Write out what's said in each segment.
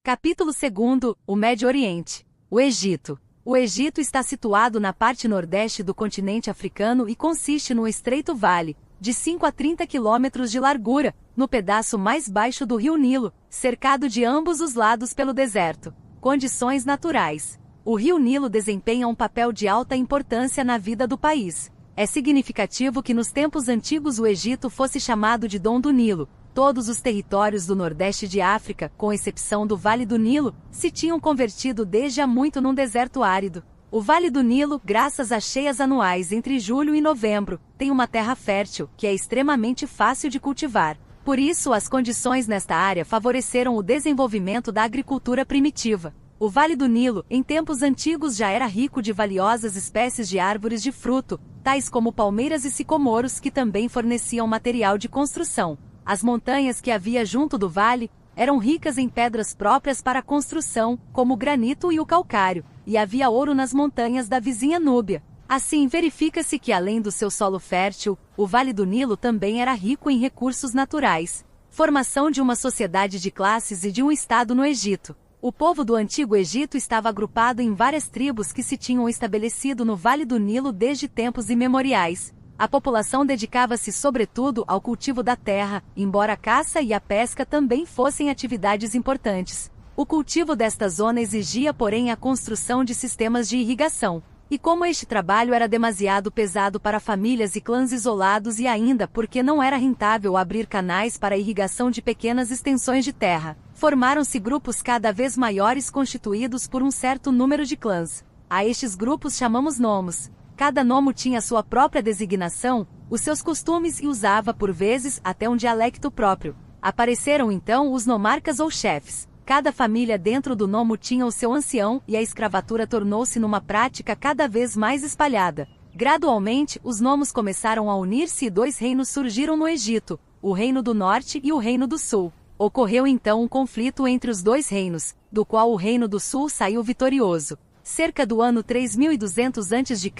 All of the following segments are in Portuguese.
Capítulo 2. O Médio Oriente. O Egito. O Egito está situado na parte nordeste do continente africano e consiste no estreito vale, de 5 a 30 quilômetros de largura, no pedaço mais baixo do rio Nilo, cercado de ambos os lados pelo deserto. Condições naturais. O rio Nilo desempenha um papel de alta importância na vida do país. É significativo que nos tempos antigos o Egito fosse chamado de Dom do Nilo. Todos os territórios do nordeste de África, com exceção do Vale do Nilo, se tinham convertido desde há muito num deserto árido. O Vale do Nilo, graças às cheias anuais entre julho e novembro, tem uma terra fértil, que é extremamente fácil de cultivar. Por isso, as condições nesta área favoreceram o desenvolvimento da agricultura primitiva. O Vale do Nilo, em tempos antigos, já era rico de valiosas espécies de árvores de fruto, tais como palmeiras e sicomoros, que também forneciam material de construção. As montanhas que havia junto do vale eram ricas em pedras próprias para a construção, como o granito e o calcário, e havia ouro nas montanhas da vizinha Núbia. Assim, verifica-se que, além do seu solo fértil, o Vale do Nilo também era rico em recursos naturais. Formação de uma sociedade de classes e de um estado no Egito. O povo do Antigo Egito estava agrupado em várias tribos que se tinham estabelecido no Vale do Nilo desde tempos imemoriais. A população dedicava-se sobretudo ao cultivo da terra, embora a caça e a pesca também fossem atividades importantes. O cultivo desta zona exigia, porém, a construção de sistemas de irrigação. E como este trabalho era demasiado pesado para famílias e clãs isolados e ainda porque não era rentável abrir canais para a irrigação de pequenas extensões de terra, formaram-se grupos cada vez maiores constituídos por um certo número de clãs. A estes grupos chamamos nomos. Cada nomo tinha sua própria designação, os seus costumes e usava, por vezes, até um dialecto próprio. Apareceram então os nomarcas ou chefes. Cada família dentro do nomo tinha o seu ancião e a escravatura tornou-se numa prática cada vez mais espalhada. Gradualmente, os nomos começaram a unir-se e dois reinos surgiram no Egito, o Reino do Norte e o Reino do Sul. Ocorreu então um conflito entre os dois reinos, do qual o Reino do Sul saiu vitorioso. Cerca do ano 3200 a.C.,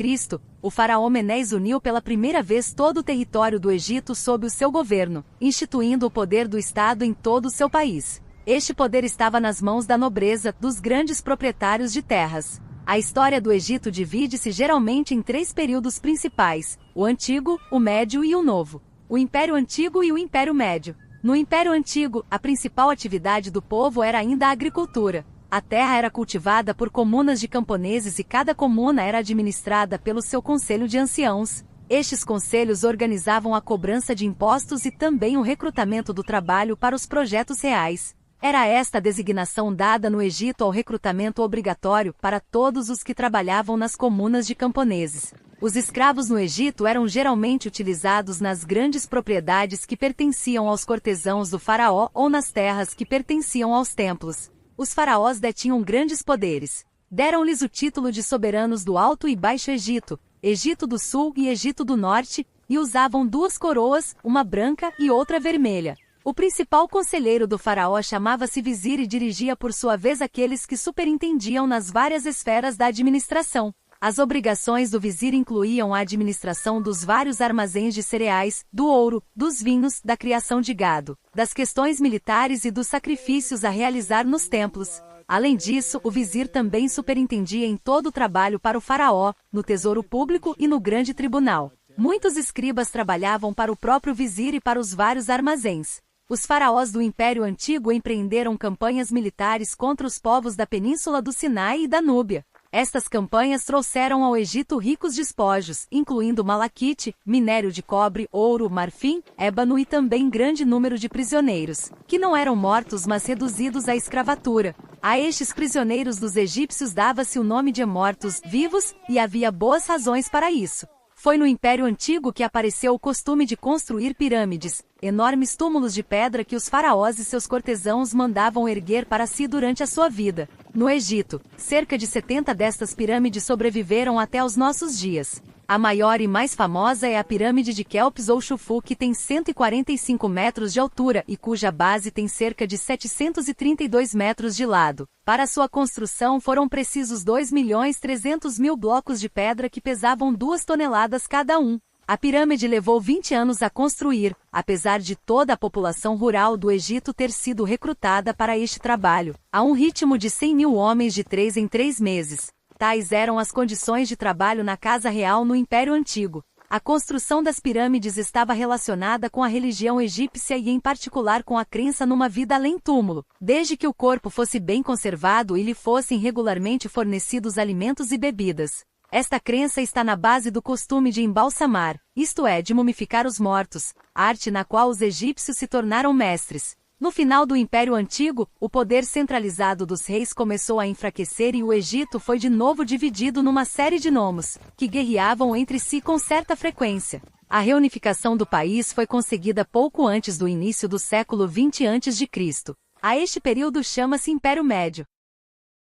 o faraó Menés uniu pela primeira vez todo o território do Egito sob o seu governo, instituindo o poder do Estado em todo o seu país. Este poder estava nas mãos da nobreza, dos grandes proprietários de terras. A história do Egito divide-se geralmente em três períodos principais: o Antigo, o Médio e o Novo. O Império Antigo e o Império Médio. No Império Antigo, a principal atividade do povo era ainda a agricultura. A terra era cultivada por comunas de camponeses e cada comuna era administrada pelo seu conselho de anciãos. Estes conselhos organizavam a cobrança de impostos e também o recrutamento do trabalho para os projetos reais. Era esta a designação dada no Egito ao recrutamento obrigatório para todos os que trabalhavam nas comunas de camponeses. Os escravos no Egito eram geralmente utilizados nas grandes propriedades que pertenciam aos cortesãos do faraó ou nas terras que pertenciam aos templos. Os faraós detinham grandes poderes. Deram-lhes o título de soberanos do Alto e Baixo Egito, Egito do Sul e Egito do Norte, e usavam duas coroas, uma branca e outra vermelha. O principal conselheiro do faraó chamava-se vizir e dirigia por sua vez aqueles que superintendiam nas várias esferas da administração. As obrigações do vizir incluíam a administração dos vários armazéns de cereais, do ouro, dos vinhos, da criação de gado, das questões militares e dos sacrifícios a realizar nos templos. Além disso, o vizir também superintendia em todo o trabalho para o faraó, no tesouro público e no grande tribunal. Muitos escribas trabalhavam para o próprio vizir e para os vários armazéns. Os faraós do Império Antigo empreenderam campanhas militares contra os povos da Península do Sinai e da Núbia. Estas campanhas trouxeram ao Egito ricos despojos, incluindo malaquite, minério de cobre, ouro, marfim, ébano e também grande número de prisioneiros, que não eram mortos mas reduzidos à escravatura. A estes prisioneiros dos egípcios dava-se o nome de mortos-vivos, e havia boas razões para isso. Foi no Império Antigo que apareceu o costume de construir pirâmides, enormes túmulos de pedra que os faraós e seus cortesãos mandavam erguer para si durante a sua vida. No Egito, cerca de 70 destas pirâmides sobreviveram até os nossos dias. A maior e mais famosa é a pirâmide de Quéops ou Chufu, que tem 145 metros de altura e cuja base tem cerca de 732 metros de lado. Para sua construção foram precisos 2.300.000 blocos de pedra que pesavam 2 toneladas cada um. A pirâmide levou 20 anos a construir, apesar de toda a população rural do Egito ter sido recrutada para este trabalho, a um ritmo de 100.000 homens de 3 em 3 meses. Tais eram as condições de trabalho na Casa Real no Império Antigo. A construção das pirâmides estava relacionada com a religião egípcia e em particular com a crença numa vida além túmulo, desde que o corpo fosse bem conservado e lhe fossem regularmente fornecidos alimentos e bebidas. Esta crença está na base do costume de embalsamar, isto é, de mumificar os mortos, arte na qual os egípcios se tornaram mestres. No final do Império Antigo, o poder centralizado dos reis começou a enfraquecer e o Egito foi de novo dividido numa série de nomos, que guerreavam entre si com certa frequência. A reunificação do país foi conseguida pouco antes do início do século XX a.C. A este período chama-se Império Médio.